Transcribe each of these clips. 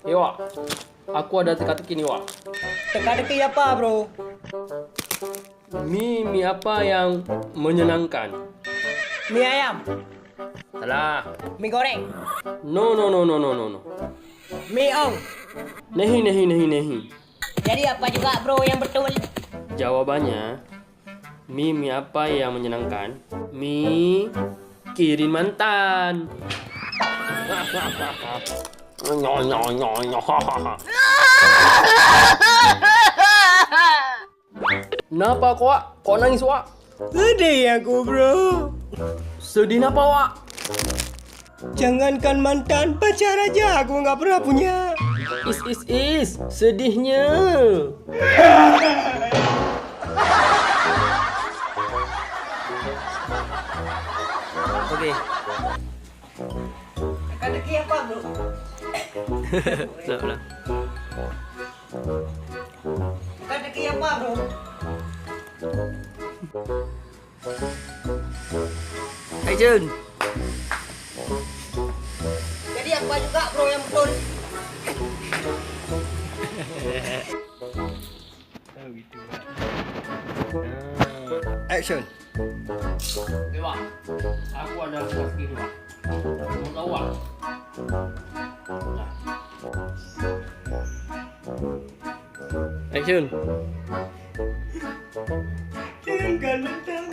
Wak, aku ada teka-teki nih, Wak. Teka-teki apa, bro? Mie apa yang menyenangkan? Mie ayam, Salah. mie goreng, No. mie ong. Nehi. Jadi apa juga, bro, yang betul? Jawabannya, mie apa yang menyenangkan? Mie kirim mantan. Kenapa kok, Wak? Kok nangis, Wak? Sedih aku, bro. Sedih napa, Wak? Jangankan mantan, pacar aja aku nggak pernah punya. Is, sedihnya. Oke. Teka-teki apa, bro? Ulang. Teka-teki apa, bro? Action. Jadi apa juga, bro, yang betul? Action. Wak, aku ada teka-teki nih, Wak. Mau tahu, Wak? Action. Jangankan mantan,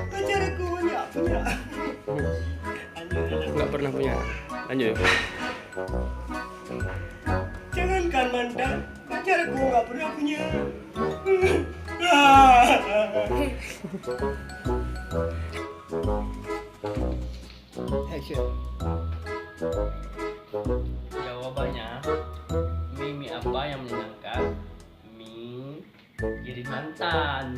pacar aku nggak punya. Nggak pernah punya. Lanjut. Jangankan mantan, pacar aku nggak pernah punya. Action. Jawabannya, mie apa yang menyenangkan? Mie kirim mantan.